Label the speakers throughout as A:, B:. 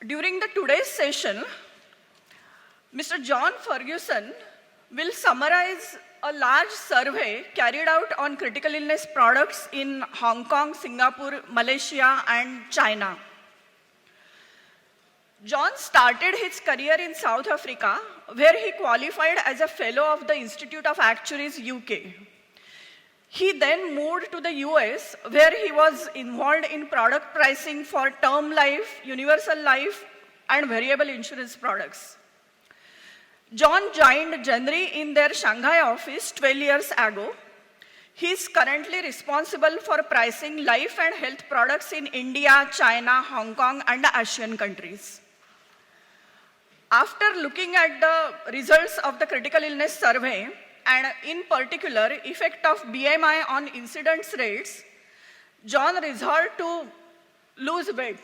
A: During today's session, Mr. John Ferguson will summarize a large survey carried out on critical illness products in Hong Kong, Singapore, Malaysia, and China. John started his career in South Africa, where he qualified as a fellow of the Institute of Actuaries, UK. He then moved to the US, where he was involved in product pricing for term life, universal life, and variable insurance products. John joined Genri in their Shanghai office 12 years ago. He is currently responsible for pricing life and health products in India, China, Hong Kong, and Asian countries. After looking at the results of the critical illness survey, and in particular, effect of BMI on incidence rates, John resolved to lose weight.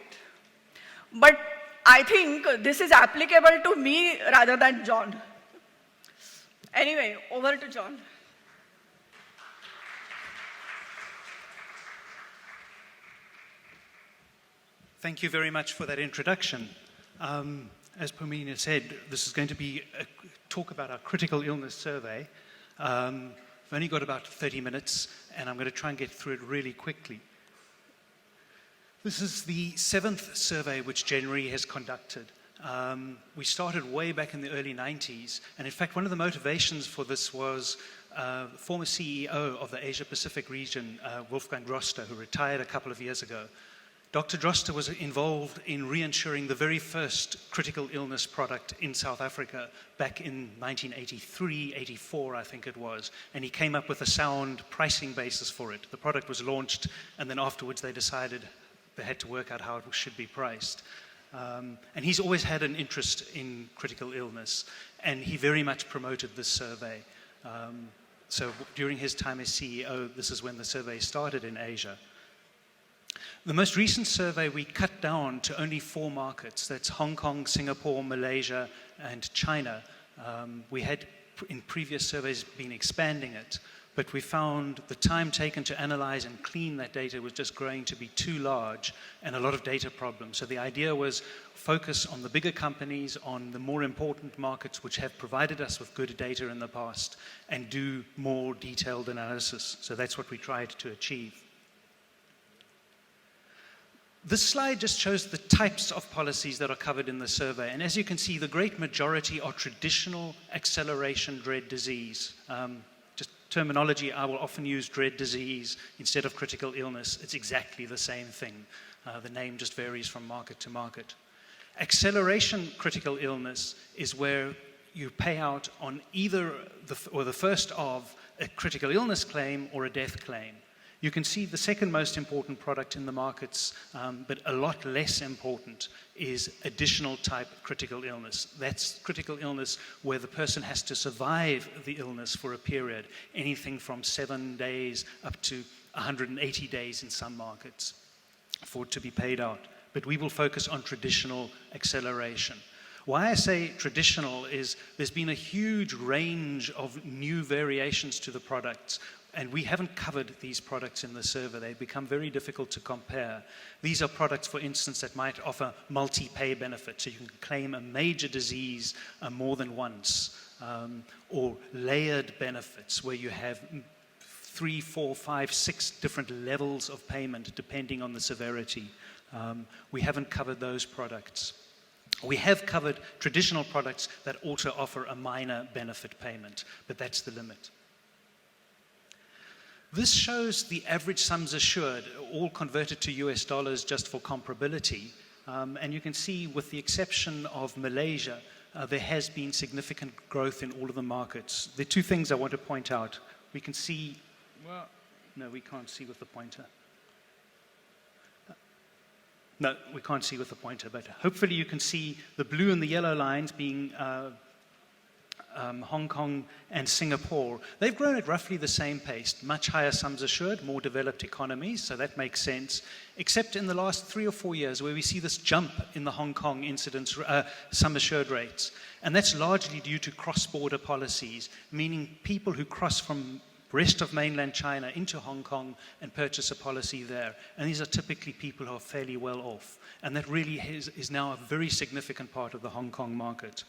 A: But I think this is applicable to me rather than John. Anyway, over to John.
B: Thank you very much for that introduction. As Pomina said, this is going to be a talk about our critical illness survey. I've only got about 30 minutes, and I'm going to try and get through it really quickly. This is the 7th survey which Genri has conducted. We started way back in the early 90s, and in fact, one of the motivations for this was the former CEO of the Asia-Pacific region, Wolfgang Droste, who retired a couple of years ago. Dr. Droste was involved in reinsuring the very first critical illness product in South Africa back in 1983, 84, I think it was, and he came up with a sound pricing basis for it. The product was launched, and then afterwards they decided they had to work out how it should be priced. And he's always had an interest in critical illness, and he very much promoted this survey. So during his time as CEO, this is when the survey started in Asia. The most recent survey we cut down to only 4 markets. That's Hong Kong, Singapore, Malaysia, and China. We had in previous surveys been expanding it, but we found the time taken to analyze and clean that data was just growing to be too large and a lot of data problems. So the idea was focus on the bigger companies, on the more important markets which have provided us with good data in the past, and do more detailed analysis. So that's what we tried to achieve. This slide just shows the types of policies that are covered in the survey. And as you can see, the great majority are traditional acceleration dread disease. Just terminology, I will often use dread disease instead of critical illness. It's exactly the same thing. The name just varies from market to market. Acceleration critical illness is where you pay out on either the first of a critical illness claim or a death claim. You can see the second most important product in the markets, but a lot less important, is additional type critical illness. That's critical illness where the person has to survive the illness for a period, anything from 7 days up to 180 days in some markets for it to be paid out. But we will focus on traditional acceleration. Why I say traditional is there's been a huge range of new variations to the products, and we haven't covered these products in the survey. They become very difficult to compare. These are products, for instance, that might offer multi-pay benefits, so you can claim a major disease more than once, or layered benefits where you have 3, 4, 5, 6 different levels of payment depending on the severity. We haven't covered those products. We have covered traditional products that also offer a minor benefit payment, but that's the limit. This shows the average sums assured, all converted to US dollars just for comparability. And you can see, with the exception of Malaysia, there has been significant growth in all of the markets. There are 2 things I want to point out. We can see, well, no, we can't see with the pointer. No, we can't see with the pointer, but hopefully you can see the blue and the yellow lines being Hong Kong and Singapore. They've grown at roughly the same pace, much higher sums assured, more developed economies, so that makes sense, except in the last 3 or 4 years where we see this jump in the Hong Kong incidence sum assured rates. And that's largely due to cross-border policies, meaning people who cross from rest of mainland China into Hong Kong and purchase a policy there. And these are typically people who are fairly well off. And that really is now a very significant part of the Hong Kong market.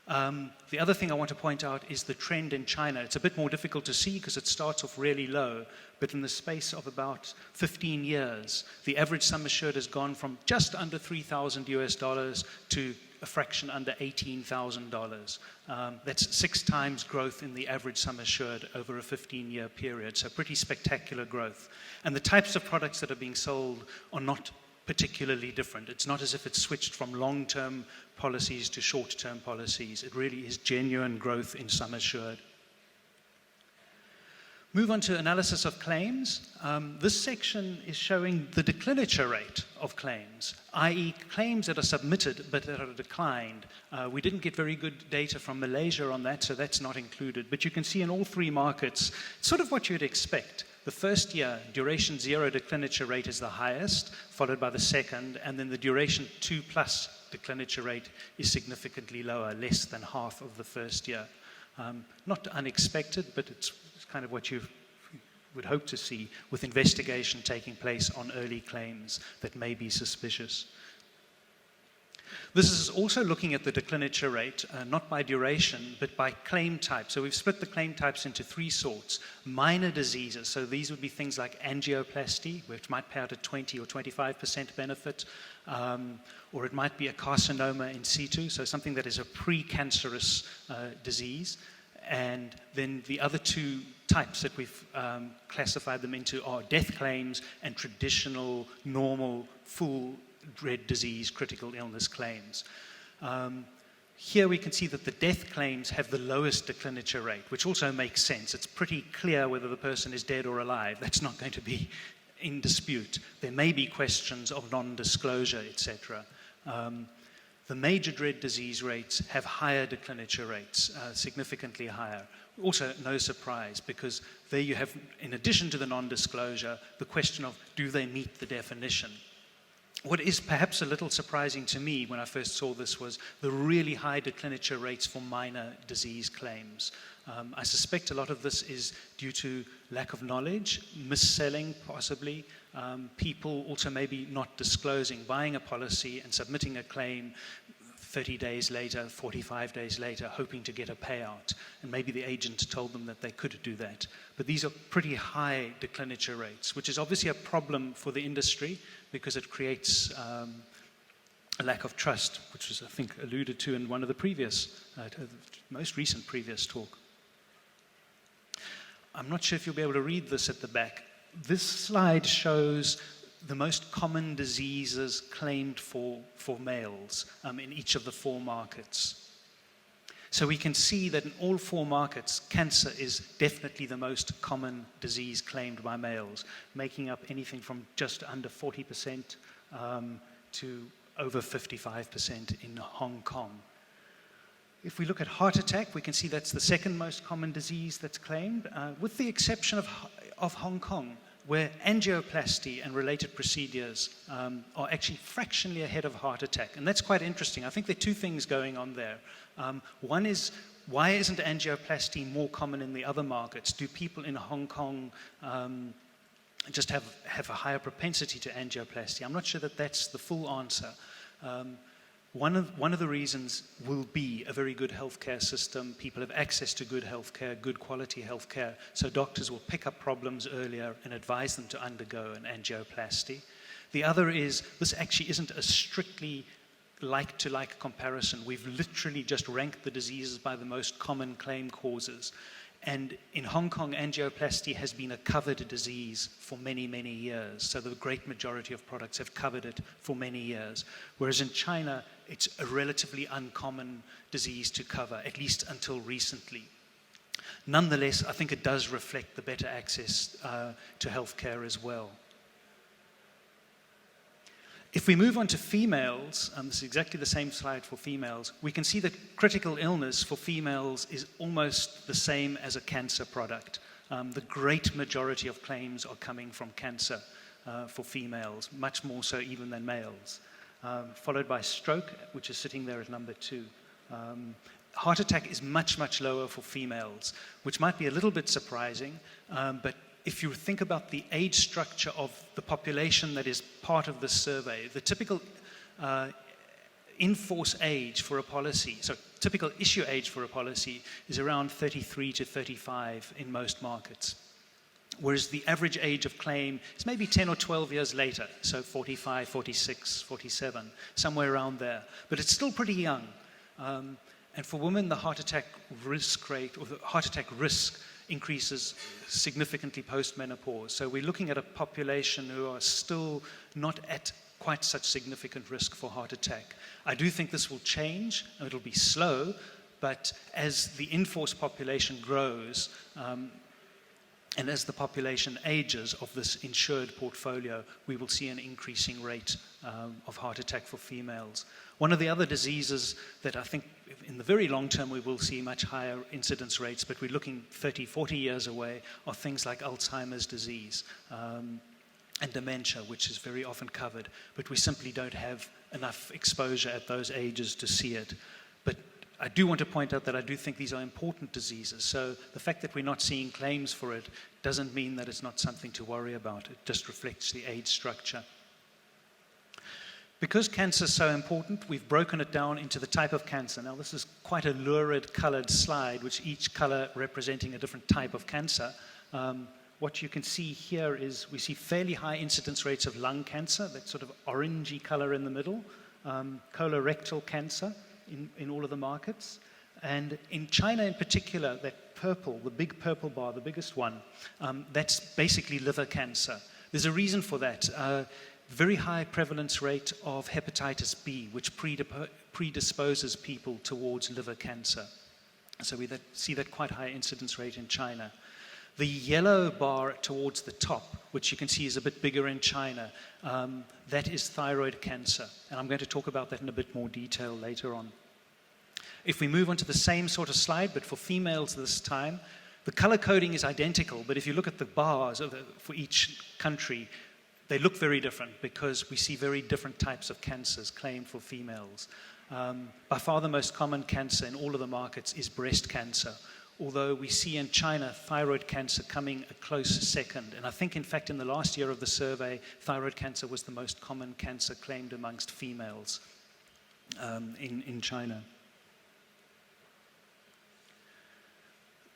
B: The other thing I want to point out is the trend in China. It's a bit more difficult to see because it starts off really low, but in the space of about 15 years, the average sum assured has gone from just under $3,000 to a fraction under $18,000. That's 6 times growth in the average sum assured over a 15-year period, so pretty spectacular growth. And the types of products that are being sold are not particularly different. It's not as if it's switched from long-term policies to short-term policies. It really is genuine growth in sum assured. Move on to analysis of claims. This section is showing the decliniture rate of claims, i.e. claims that are submitted but that are declined. We didn't get very good data from Malaysia on that, so that's not included. But you can see in all 3 markets, sort of what you'd expect. The first year, duration 0 decliniture rate is the highest, followed by the second, and then the duration 2+ decliniture rate is significantly lower, less than half of the first year. Not unexpected, but it's kind of what you would hope to see with investigation taking place on early claims that may be suspicious. This is also looking at the decliniture rate, not by duration, but by claim type. So we've split the claim types into 3 sorts. Minor diseases, so these would be things like angioplasty, which might pay out a 20 or 25% benefit, or it might be a carcinoma in situ, so something that is a precancerous disease. And then the other 2 types that we've classified them into are death claims and traditional, normal, full dread disease, critical illness claims. Here we can see that the death claims have the lowest decliniture rate, which also makes sense. It's pretty clear whether the person is dead or alive. That's not going to be in dispute. There may be questions of non-disclosure, etc. The major dread disease rates have higher decliniture rates, significantly higher. Also, no surprise, because there you have, in addition to the non-disclosure, the question of do they meet the definition? What is perhaps a little surprising to me when I first saw this was the really high decliniture rates for minor disease claims. I suspect a lot of this is due to lack of knowledge, mis-selling possibly, people also maybe not disclosing, buying a policy and submitting a claim 30 days later, 45 days later, hoping to get a payout. And maybe the agent told them that they could do that. But these are pretty high decliniture rates, which is obviously a problem for the industry because it creates a lack of trust, which was, I think, alluded to in one of the previous, most recent previous talk. I'm not sure if you'll be able to read this at the back. This slide shows the most common diseases claimed for males in each of the 4 markets. So we can see that in all 4 markets, cancer is definitely the most common disease claimed by males, making up anything from just under 40% to over 55% in Hong Kong. If we look at heart attack, we can see that's the second most common disease that's claimed, with the exception of Hong Kong, where angioplasty and related procedures are actually fractionally ahead of heart attack. And that's quite interesting. I think there are 2 things going on there. One is, why isn't angioplasty more common in the other markets? Do people in Hong Kong just have a higher propensity to angioplasty? I'm not sure that that's the full answer. One of the reasons will be a very good healthcare system. People have access to good healthcare, good quality healthcare, so doctors will pick up problems earlier and advise them to undergo an angioplasty. The other is, this actually isn't a strictly like-to-like comparison. We've literally just ranked the diseases by the most common claim causes. And in Hong Kong, angioplasty has been a covered disease for many, many years. So the great majority of products have covered it for many years. Whereas in China, it's a relatively uncommon disease to cover, at least until recently. Nonetheless, I think it does reflect the better access to healthcare as well. If we move on to females, this is exactly the same slide for females, we can see that critical illness for females is almost the same as a cancer product. The great majority of claims are coming from cancer for females, much more so even than males. Followed by stroke, which is sitting there at number 2. heart attack is much, much lower for females, which might be a little bit surprising, but if you think about the age structure of the population that is part of this survey, the typical in-force age for a policy, so typical issue age for a policy is around 33 to 35 in most markets. Whereas the average age of claim is maybe 10 or 12 years later, so 45, 46, 47, somewhere around there. But it's still pretty young. And for women, the heart attack risk rate, or the heart attack risk, increases significantly post-menopause. So we're looking at a population who are still not at quite such significant risk for heart attack. I do think this will change. It'll be slow, but as the in-force population grows, and as the population ages of this insured portfolio, we will see an increasing rate of heart attack for females. One of the other diseases that I think in the very long term we will see much higher incidence rates, but we're looking 30, 40 years away, are things like Alzheimer's disease and dementia, which is very often covered, but we simply don't have enough exposure at those ages to see it. But I do want to point out that I do think these are important diseases. So the fact that we're not seeing claims for it doesn't mean that it's not something to worry about. It just reflects the age structure. Because cancer is so important, we've broken it down into the type of cancer. Now, this is quite a lurid colored slide, which each color representing a different type of cancer. What you can see here is we see fairly high incidence rates of lung cancer, that sort of orangey color in the middle, colorectal cancer in all of the markets. And in China in particular, that purple, the big purple bar, the biggest one, that's basically liver cancer. There's a reason for that. Very high prevalence rate of hepatitis B, which predisposes people towards liver cancer. So we see that quite high incidence rate in China. The yellow bar towards the top, which you can see is a bit bigger in China, that is thyroid cancer. And I'm going to talk about that in a bit more detail later on. If we move on to the same sort of slide, but for females this time, the color coding is identical, but if you look at the bars for each country, they look very different because we see very different types of cancers claimed for females. By far the most common cancer in all of the markets is breast cancer, although we see in China thyroid cancer coming a close second. And I think, in fact, in the last year of the survey, thyroid cancer was the most common cancer claimed amongst females in China.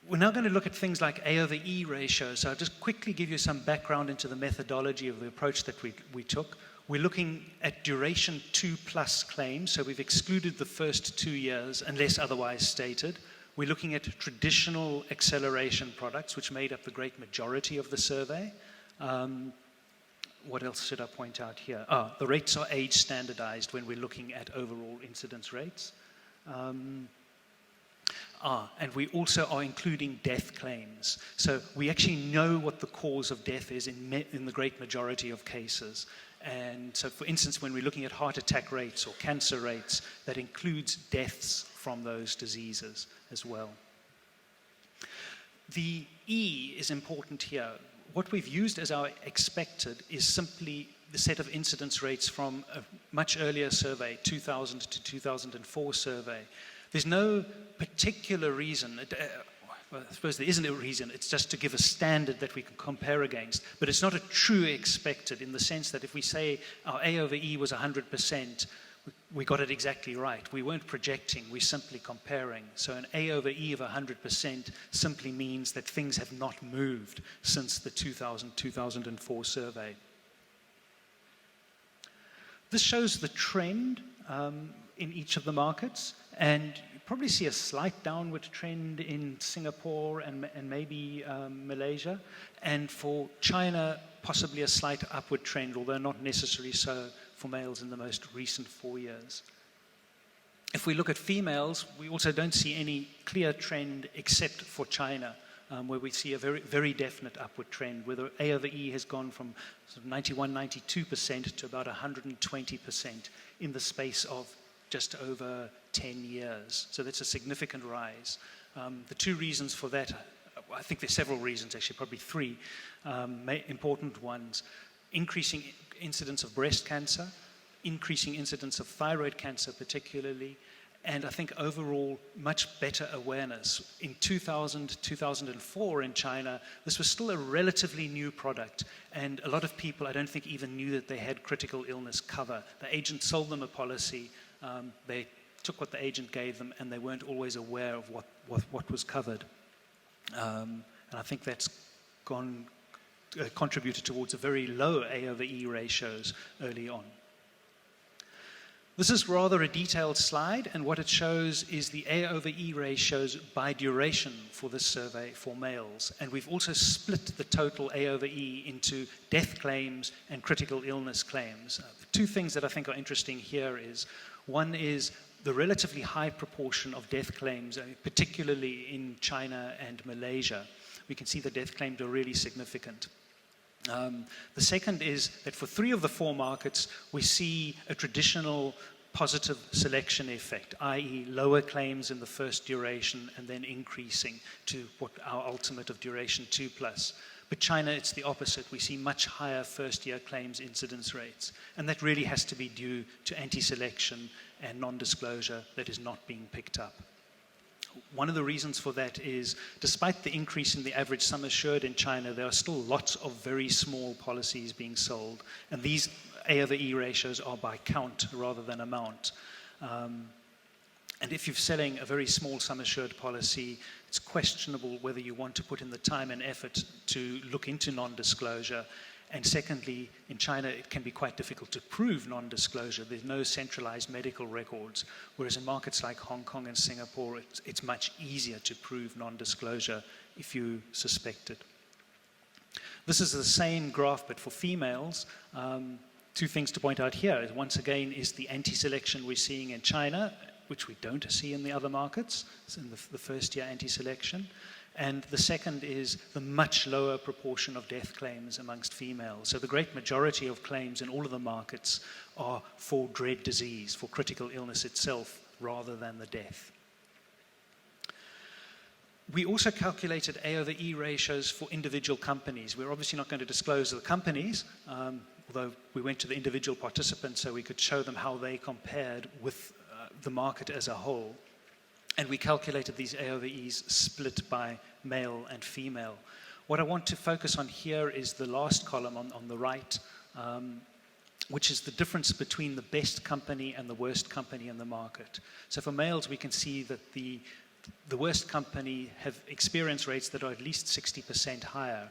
B: We're now going to look at things like A over E ratio. So I'll just quickly give you some background into the methodology of the approach that we took. We're looking at duration 2+ claims, so we've excluded the first 2 years unless otherwise stated. We're looking at traditional acceleration products, which made up the great majority of the survey. What else should I point out here? The rates are age standardized when we're looking at overall incidence rates. And we also are including death claims. So we actually know what the cause of death is in the great majority of cases. And so, for instance, when we're looking at heart attack rates or cancer rates, that includes deaths from those diseases as well. The E is important here. What we've used as our expected is simply the set of incidence rates from a much earlier survey, 2000 to 2004 survey. There's no particular reason, well, I suppose there isn't a reason, it's just to give a standard that we can compare against, but it's not a true expected in the sense that if we say our A over E was 100%, we got it exactly right. We weren't projecting, we're simply comparing. So an A over E of 100% simply means that things have not moved since the 2000-2004 survey. This shows the trend in each of the markets, and you probably see a slight downward trend in Singapore and maybe Malaysia, and for China, possibly a slight upward trend, although not necessarily so for males in the most recent 4 years. If we look at females, we also don't see any clear trend except for China, where we see a very, very definite upward trend, where the A over E has gone from sort of 91, 92% to about 120% in the space of just over 10 years. So that's a significant rise. The two reasons for that, I think there's several reasons actually, probably three important ones. Increasing incidence of breast cancer, increasing incidence of thyroid cancer particularly, and I think overall much better awareness. In 2000, 2004 in China, this was still a relatively new product, and a lot of people, I don't think, even knew that they had critical illness cover. The agent sold them a policy, they took what the agent gave them, and they weren't always aware of what was covered. And I think that's contributed towards a very low A over E ratios early on. This is rather a detailed slide, and what it shows is the A over E ratios by duration for this survey for males. And we've also split the total A over E into death claims and critical illness claims. Two things that I think are interesting here is, one is the relatively high proportion of death claims, particularly in China and Malaysia. We can see the death claims are really significant. The second is that for 3 of the 4 markets, we see a traditional positive selection effect, i.e. lower claims in the first duration and then increasing to what our ultimate of duration 2+. But China, it's the opposite. We see much higher first-year claims incidence rates, and that really has to be due to anti-selection and non-disclosure that is not being picked up. One of the reasons for that is, despite the increase in the average sum assured in China, there are still lots of very small policies being sold, and these A over E ratios are by count rather than amount. And if you're selling a very small sum assured policy, it's questionable whether you want to put in the time and effort to look into non-disclosure. And secondly, in China, it can be quite difficult to prove non-disclosure. There's no centralized medical records, whereas in markets like Hong Kong and Singapore, it's much easier to prove non-disclosure if you suspect it. This is the same graph, but for females. 2 things to point out here. Once again, is the anti-selection we're seeing in China, which we don't see in the other markets. It's in the first-year anti-selection. And the second is the much lower proportion of death claims amongst females. So the great majority of claims in all of the markets are for dread disease, for critical illness itself, rather than the death. We also calculated A over E ratios for individual companies. We're obviously not going to disclose the companies, although we went to the individual participants so we could show them how they compared with the market as a whole. And we calculated these A over E's split by male and female. What I want to focus on here is the last column on the right, which is the difference between the best company and the worst company in the market. So for males, we can see that the worst company have experience rates that are at least 60% higher.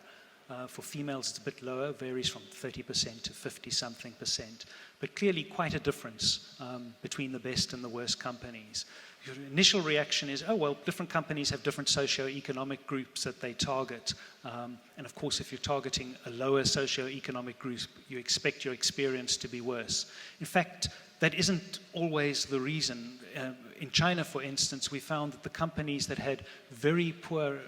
B: For females, it's a bit lower, varies from 30% to 50-something%. But clearly quite a difference between the best and the worst companies. Your initial reaction is, oh, well, different companies have different socio-economic groups that they target. And of course, if you're targeting a lower socio-economic group, you expect your experience to be worse. In fact, that isn't always the reason. In China, for instance, we found that the companies that had very poor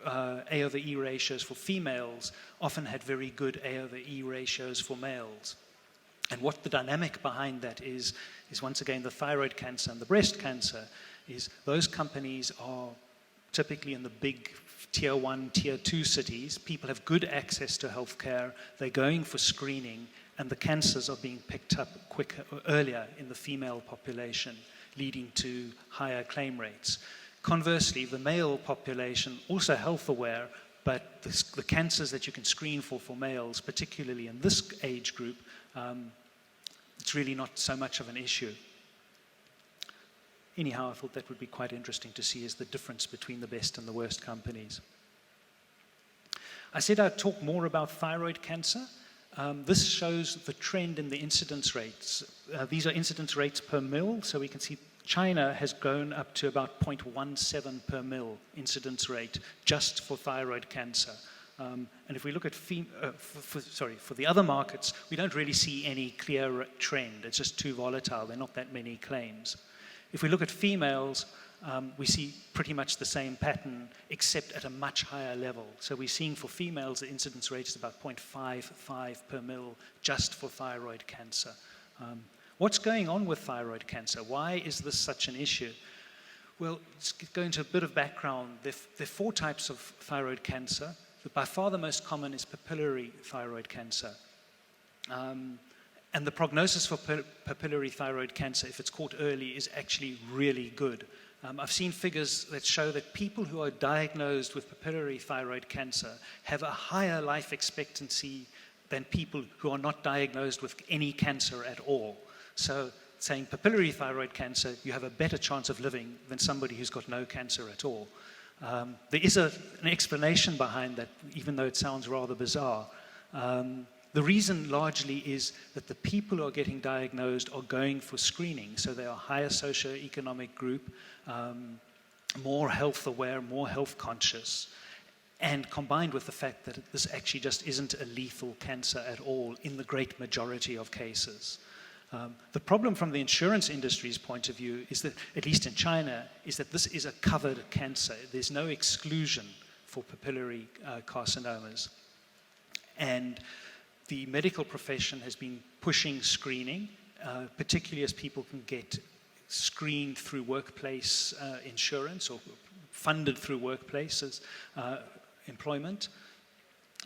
B: A over E ratios for females often had very good A over E ratios for males. And what the dynamic behind that is once again the thyroid cancer and the breast cancer, is those companies are typically in the big tier 1, tier 2 cities. People have good access to healthcare, they're going for screening, and the cancers are being picked up earlier in the female population, leading to higher claim rates. Conversely, the male population, also health aware, but the cancers that you can screen for males, particularly in this age group, it's really not so much of an issue. Anyhow, I thought that would be quite interesting to see is the difference between the best and the worst companies. I said I'd talk more about thyroid cancer. This shows the trend in the incidence rates. These are incidence rates per mil, so we can see China has gone up to about 0.17 per mil incidence rate just for thyroid cancer. And if we look at for the other markets, we don't really see any clear trend. It's just too volatile. There are not that many claims. If we look at females, we see pretty much the same pattern, except at a much higher level. So we're seeing for females, the incidence rate is about 0.55 per mil just for thyroid cancer. What's going on with thyroid cancer? Why is this such an issue? Well, let's go into a bit of background. There are 4 types of thyroid cancer. By far the most common is papillary thyroid cancer. And the prognosis for papillary thyroid cancer, if it's caught early, is actually really good. I've seen figures that show that people who are diagnosed with papillary thyroid cancer have a higher life expectancy than people who are not diagnosed with any cancer at all. So saying papillary thyroid cancer, you have a better chance of living than somebody who's got no cancer at all. There is an explanation behind that, even though it sounds rather bizarre. The reason largely is that the people who are getting diagnosed are going for screening, so they are higher socioeconomic group, more health aware, more health conscious, and combined with the fact that this actually just isn't a lethal cancer at all in the great majority of cases. The problem from the insurance industry's point of view is that, at least in China, is that this is a covered cancer. There's no exclusion for papillary carcinomas. And the medical profession has been pushing screening, particularly as people can get screened through workplace insurance or funded through workplaces employment.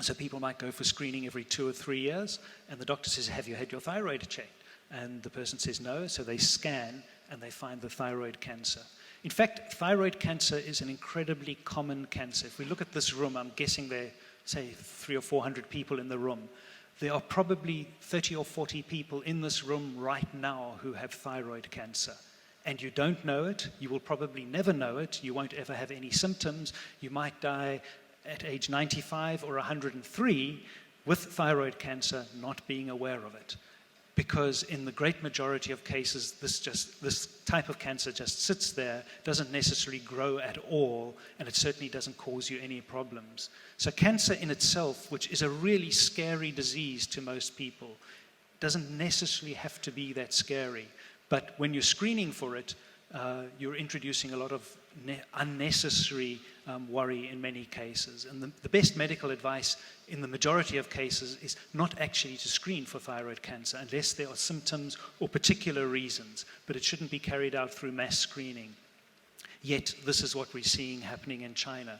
B: So people might go for screening every 2 or 3 years, and the doctor says, "Have you had your thyroid checked?" And the person says no, so they scan and they find the thyroid cancer. In fact, thyroid cancer is an incredibly common cancer. If we look at this room, I'm guessing there are, say, 300 or 400 people in the room. There are probably 30 or 40 people in this room right now who have thyroid cancer. And you don't know it. You will probably never know it. You won't ever have any symptoms. You might die at age 95 or 103 with thyroid cancer, not being aware of it. Because in the great majority of cases, this type of cancer just sits there, doesn't necessarily grow at all, and it certainly doesn't cause you any problems. So cancer in itself, which is a really scary disease to most people, doesn't necessarily have to be that scary. But when you're screening for it, you're introducing a lot of unnecessary worry in many cases. And the best medical advice in the majority of cases is not actually to screen for thyroid cancer unless there are symptoms or particular reasons, but it shouldn't be carried out through mass screening. Yet this is what we're seeing happening in China.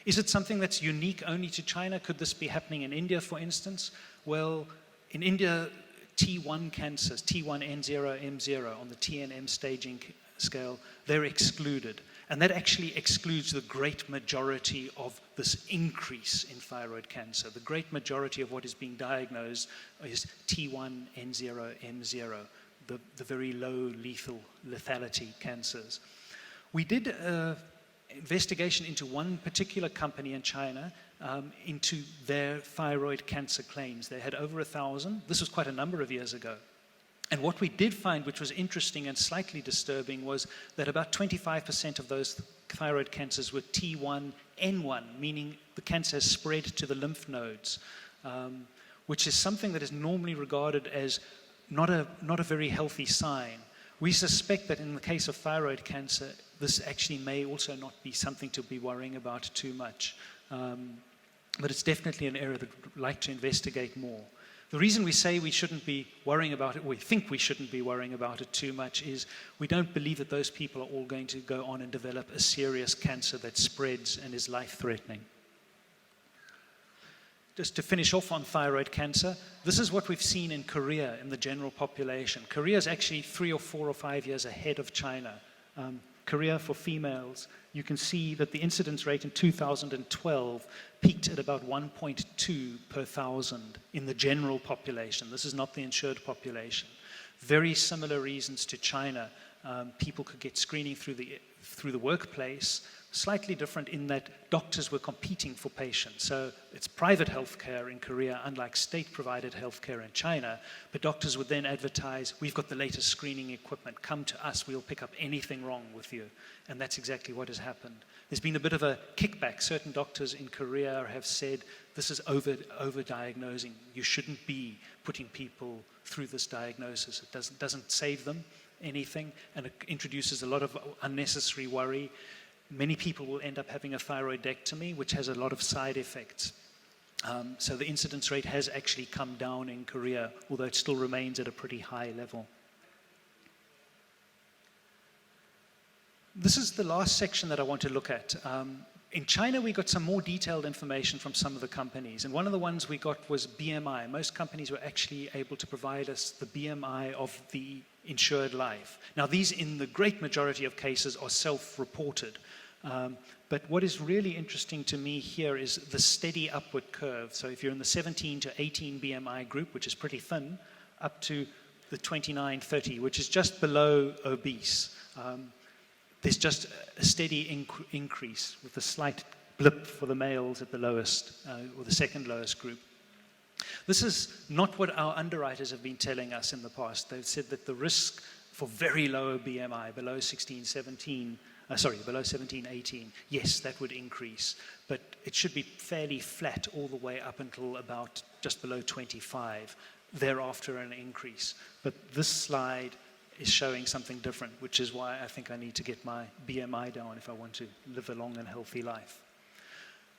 B: Is it something that's unique only to China? Could this be happening in India, for instance? Well, in India, T1 cancers, T1N0, M0 on the TNM staging scale, they're excluded. And that actually excludes the great majority of this increase in thyroid cancer. The great majority of what is being diagnosed is T1, N0, M0, the very low lethality cancers. We did an investigation into one particular company in China, into their thyroid cancer claims. They had over 1,000. This was quite a number of years ago. And what we did find, which was interesting and slightly disturbing, was that about 25% of those thyroid cancers were T1N1, meaning the cancer has spread to the lymph nodes, which is something that is normally regarded as not a very healthy sign. We suspect that in the case of thyroid cancer, this actually may also not be something to be worrying about too much. But it's definitely an area that we'd like to investigate more. The reason we say we shouldn't be worrying about it, we think we shouldn't be worrying about it too much, is we don't believe that those people are all going to go on and develop a serious cancer that spreads and is life-threatening. Just to finish off on thyroid cancer, this is what we've seen in Korea in the general population. Korea is actually 3 or 4 or 5 years ahead of China. Korea, for females, you can see that the incidence rate in 2012 peaked at about 1.2 per thousand in the general population. This is not the insured population. Very similar reasons to China. People could get screening through the workplace. Slightly different in that doctors were competing for patients. So it's private healthcare in Korea, unlike state-provided healthcare in China. But doctors would then advertise, "We've got the latest screening equipment. Come to us. We'll pick up anything wrong with you." And that's exactly what has happened. There's been a bit of a kickback. Certain doctors in Korea have said, "This is over-diagnosing. You shouldn't be putting people through this diagnosis. It doesn't save them anything, and it introduces a lot of unnecessary worry." Many people will end up having a thyroidectomy, which has a lot of side effects. So the incidence rate has actually come down in Korea, although it still remains at a pretty high level. This is the last section that I want to look at. In China, we got some more detailed information from some of the companies, and one of the ones we got was BMI. Most companies were actually able to provide us the BMI of the insured life. Now, these, in the great majority of cases, are self-reported. But what is really interesting to me here is the steady upward curve. So if you're in the 17 to 18 BMI group, which is pretty thin, up to the 29, 30, which is just below obese. There's just a steady increase with a slight blip for the males at the lowest, or the second lowest group. This is not what our underwriters have been telling us in the past. They've said that the risk for very low BMI, below 16, 17, below 17, 18, yes, that would increase. But it should be fairly flat all the way up until about just below 25. Thereafter, an increase. But this slide is showing something different, which is why I think I need to get my BMI down if I want to live a long and healthy life.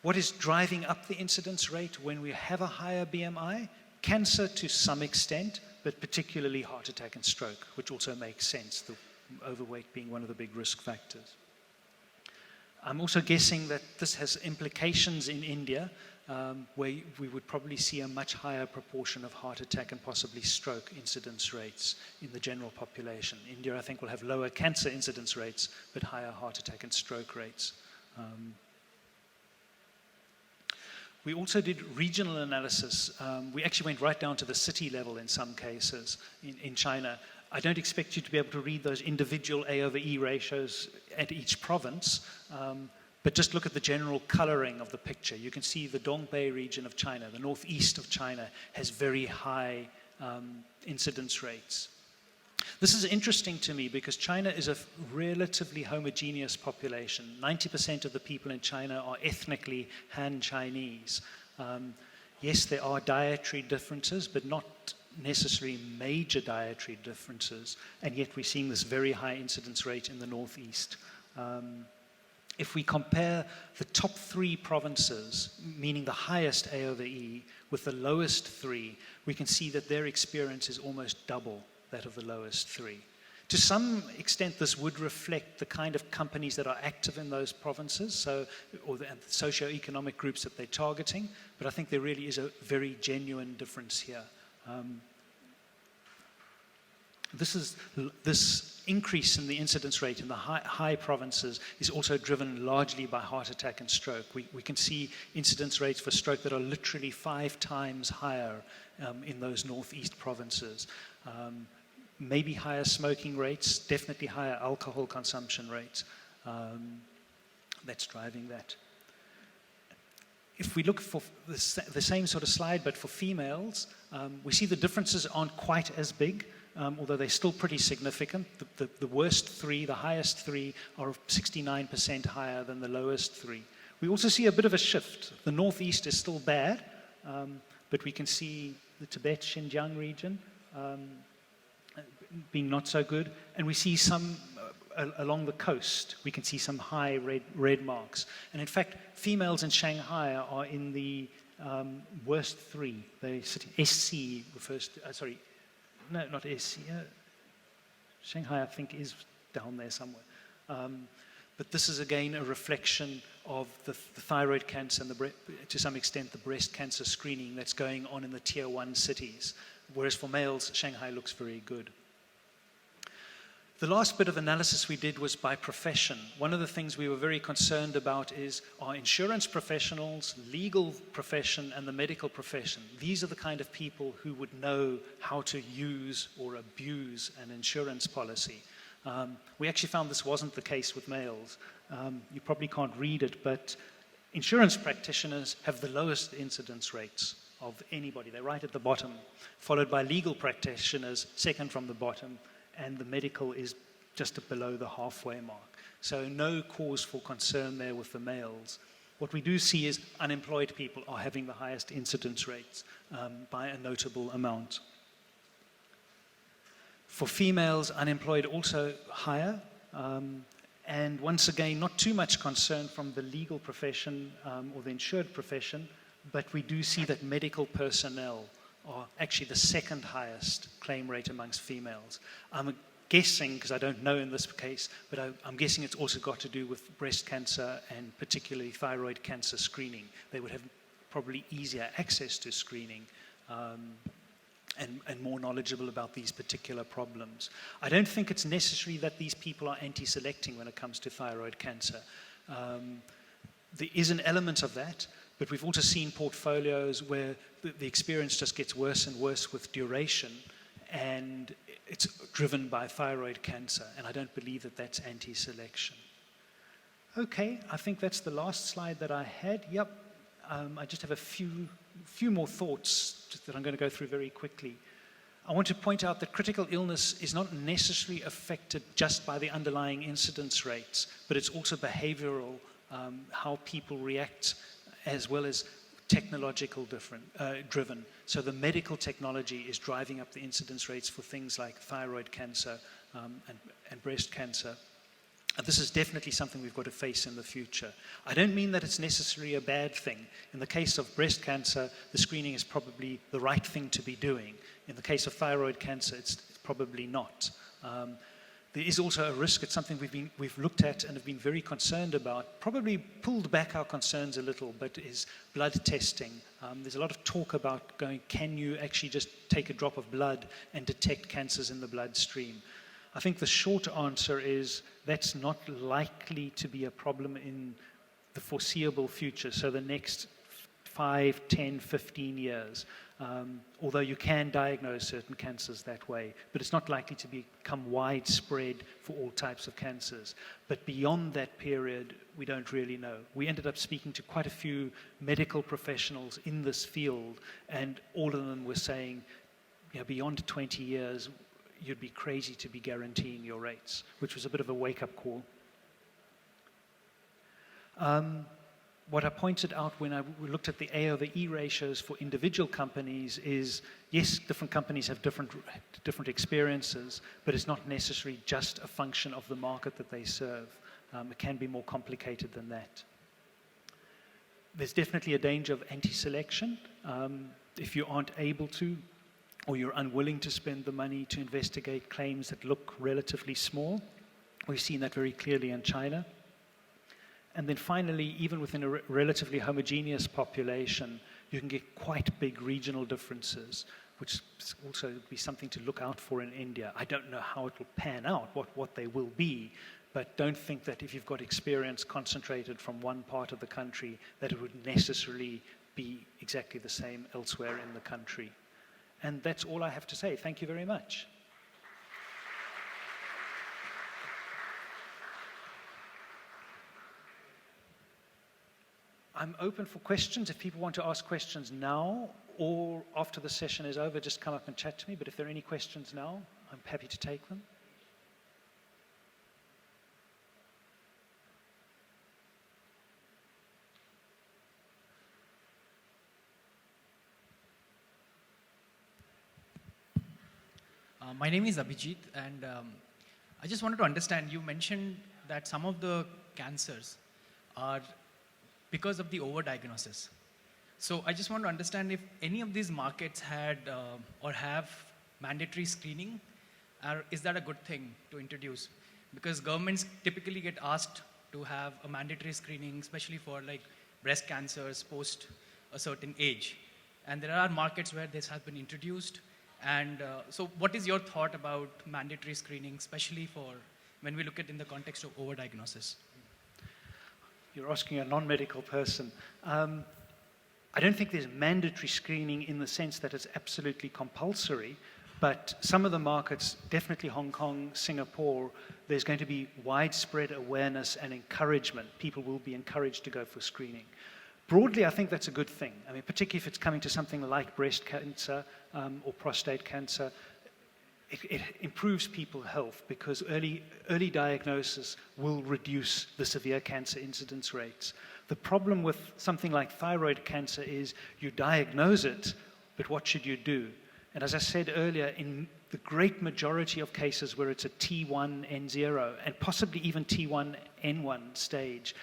B: What is driving up the incidence rate when we have a higher BMI? Cancer to some extent, but particularly heart attack and stroke, which also makes sense, the overweight being one of the big risk factors. I'm also guessing that this has implications in India, where we would probably see a much higher proportion of heart attack and possibly stroke incidence rates in the general population. India, I think, will have lower cancer incidence rates, but higher heart attack and stroke rates. We also did regional analysis. We actually went right down to the city level in some cases in China. I don't expect you to be able to read those individual A over E ratios at each province, but just look at the general coloring of the picture. You can see the Dongbei region of China, the northeast of China, has very high incidence rates. This is interesting to me because China is a relatively homogeneous population. 90% of the people in China are ethnically Han Chinese. Yes, there are dietary differences, but not necessarily major dietary differences, and yet we're seeing this very high incidence rate in the northeast. If we compare the top 3 provinces, meaning the highest A over E, with the lowest 3, we can see that their experience is almost double that of the lowest 3. To some extent, this would reflect the kind of companies that are active in those provinces, or the socioeconomic groups that they're targeting, but I think there really is a very genuine difference here. This increase in the incidence rate in the high provinces is also driven largely by heart attack and stroke. We can see incidence rates for stroke that are literally 5 times higher in those northeast provinces. Maybe higher smoking rates, definitely higher alcohol consumption rates. That's driving that. If we look for the same sort of slide, but for females, we see the differences aren't quite as big, although they're still pretty significant. The worst 3, the highest 3, are 69% higher than the lowest 3. We also see a bit of a shift. The northeast is still bad, but we can see the Tibet, Xinjiang region being not so good, and we see some along the coast. We can see some high red marks, and in fact, females in Shanghai are in the worst 3. They SC refers to no, not SC. Shanghai, I think, is down there somewhere. But this is again a reflection of the thyroid cancer and to some extent the breast cancer screening that's going on in the tier 1 cities. Whereas for males, Shanghai looks very good. The last bit of analysis we did was by profession. One of the things we were very concerned about is our insurance professionals, legal profession, and the medical profession. These are the kind of people who would know how to use or abuse an insurance policy. We actually found this wasn't the case with males. You probably can't read it, but insurance practitioners have the lowest incidence rates of anybody. They're right at the bottom, followed by legal practitioners, second from the bottom, and the medical is just below the halfway mark. So no cause for concern there with the males. What we do see is unemployed people are having the highest incidence rates by a notable amount. For females, unemployed also higher, and once again, not too much concern from the legal profession or the insured profession, but we do see that medical personnel are actually the second highest claim rate amongst females. I'm guessing, because I don't know in this case, but I'm guessing it's also got to do with breast cancer and particularly thyroid cancer screening. They would have probably easier access to screening and more knowledgeable about these particular problems. I don't think it's necessary that these people are anti-selecting when it comes to thyroid cancer. There is an element of that, but we've also seen portfolios where the experience just gets worse and worse with duration, and it's driven by thyroid cancer, and I don't believe that that's anti-selection. Okay, I think that's the last slide that I had. Yep, I just have a few more thoughts that I'm going to go through very quickly. I want to point out that critical illness is not necessarily affected just by the underlying incidence rates, but it's also behavioral, how people react, as well as technological driven. So the medical technology is driving up the incidence rates for things like thyroid cancer and breast cancer. And this is definitely something we've got to face in the future. I don't mean that it's necessarily a bad thing. In the case of breast cancer, the screening is probably the right thing to be doing. In the case of thyroid cancer, it's probably not. There is also a risk. It's something we've looked at and have been very concerned about, probably pulled back our concerns a little, but is blood testing. There's a lot of talk about can you actually just take a drop of blood and detect cancers in the bloodstream? I think the short answer is that's not likely to be a problem in the foreseeable future, so the next 5, 10, 15 years. Although you can diagnose certain cancers that way, but it's not likely to become widespread for all types of cancers. But beyond that period, we don't really know. We ended up speaking to quite a few medical professionals in this field, and all of them were saying, beyond 20 years, you'd be crazy to be guaranteeing your rates, which was a bit of a wake-up call. What I pointed out when we looked at the A over E ratios for individual companies is, yes, different companies have different experiences, but it's not necessarily just a function of the market that they serve. It can be more complicated than that. There's definitely a danger of anti-selection. If you aren't able to, or you're unwilling to spend the money to investigate claims that look relatively small. We've seen that very clearly in China. And then finally, even within a relatively homogeneous population, you can get quite big regional differences, which also would be something to look out for in India. I don't know how it will pan out, what they will be, but don't think that if you've got experience concentrated from one part of the country, that it would necessarily be exactly the same elsewhere in the country. And that's all I have to say. Thank you very much. I'm open for questions. If people want to ask questions now or after the session is over, just come up and chat to me. But if there are any questions now, I'm happy to take them.
C: My name is Abhijit, and I just wanted to understand, you mentioned that some of the cancers are because of the overdiagnosis. So I just want to understand if any of these markets had or have mandatory screening, or is that a good thing to introduce? Because governments typically get asked to have a mandatory screening, especially for like breast cancers post a certain age. And there are markets where this has been introduced. And so what is your thought about mandatory screening, especially for when we look at it in the context of overdiagnosis?
B: You're asking a non-medical person. I don't think there's mandatory screening in the sense that it's absolutely compulsory, but some of the markets, definitely Hong Kong, Singapore, there's going to be widespread awareness and encouragement. People will be encouraged to go for screening. Broadly, I think that's a good thing. I mean, particularly if it's coming to something like breast cancer or prostate cancer, it improves people's health because early diagnosis will reduce the severe cancer incidence rates. The problem with something like thyroid cancer is you diagnose it, but what should you do? And as I said earlier, in the great majority of cases where it's a T1N0 and possibly even T1N1 stage,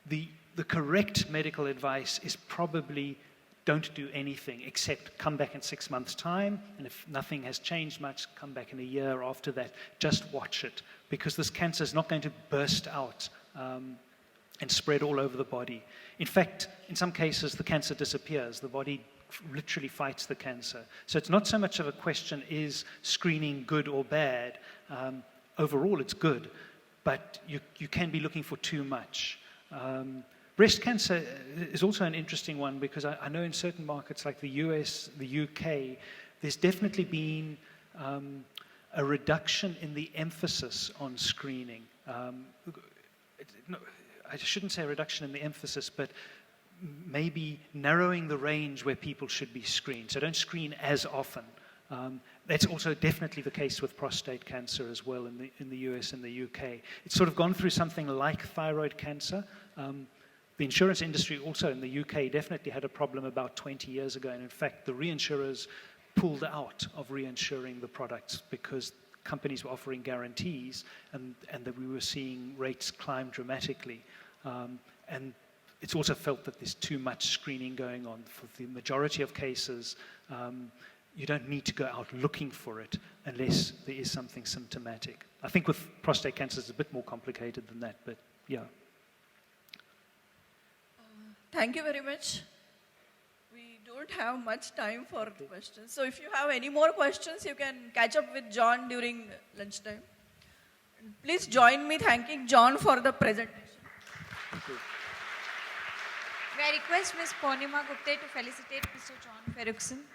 B: the correct medical advice is probably don't do anything except come back in 6 months' time, and if nothing has changed much, come back in a year after that. Just watch it, because this cancer is not going to burst out and spread all over the body. In fact, in some cases, the cancer disappears. The body literally fights the cancer. So it's not so much of a question, is screening good or bad? Overall, it's good, but you can be looking for too much. Breast cancer is also an interesting one, because I know in certain markets like the US, the UK, there's definitely been a reduction in the emphasis on screening. I shouldn't say a reduction in the emphasis, but maybe narrowing the range where people should be screened. So don't screen as often. That's also definitely the case with prostate cancer as well in the US and the UK. It's sort of gone through something like thyroid cancer. The insurance industry also in the UK definitely had a problem about 20 years ago, and in fact the reinsurers pulled out of reinsuring the products because companies were offering guarantees, and that we were seeing rates climb dramatically. And it's also felt that there's too much screening going on. For the majority of cases, you don't need to go out looking for it unless there is something symptomatic. I think with prostate cancer it's a bit more complicated than that, but yeah.
A: Thank you very much. We don't have much time for questions. So if you have any more questions, you can catch up with John during lunchtime. Please join me thanking John for the presentation.
B: Thank you.
D: May I request Ms. Purnima Gupte to felicitate Mr. John Ferguson.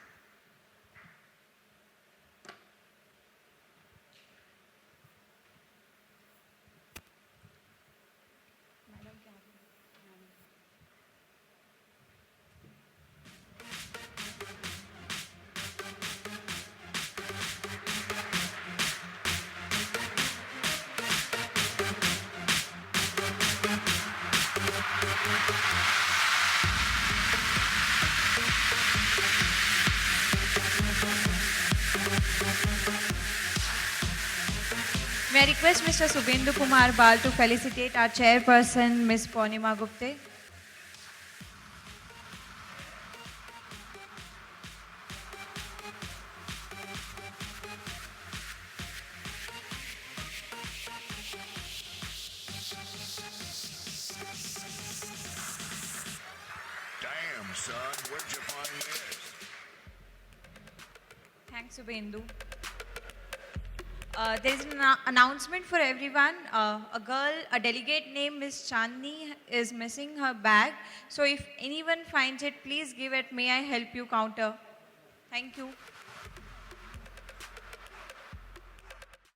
D: May I request Mr. Subhendu Kumar Bal to felicitate our chairperson, Ms. Purnima Gupte.
E: Damn, son, where'd you find this?
D: Thanks, Subhendu. There is an announcement for everyone. A delegate named Ms. Chandni is missing her bag. So if anyone finds it, please give it. May I help you counter? Thank you.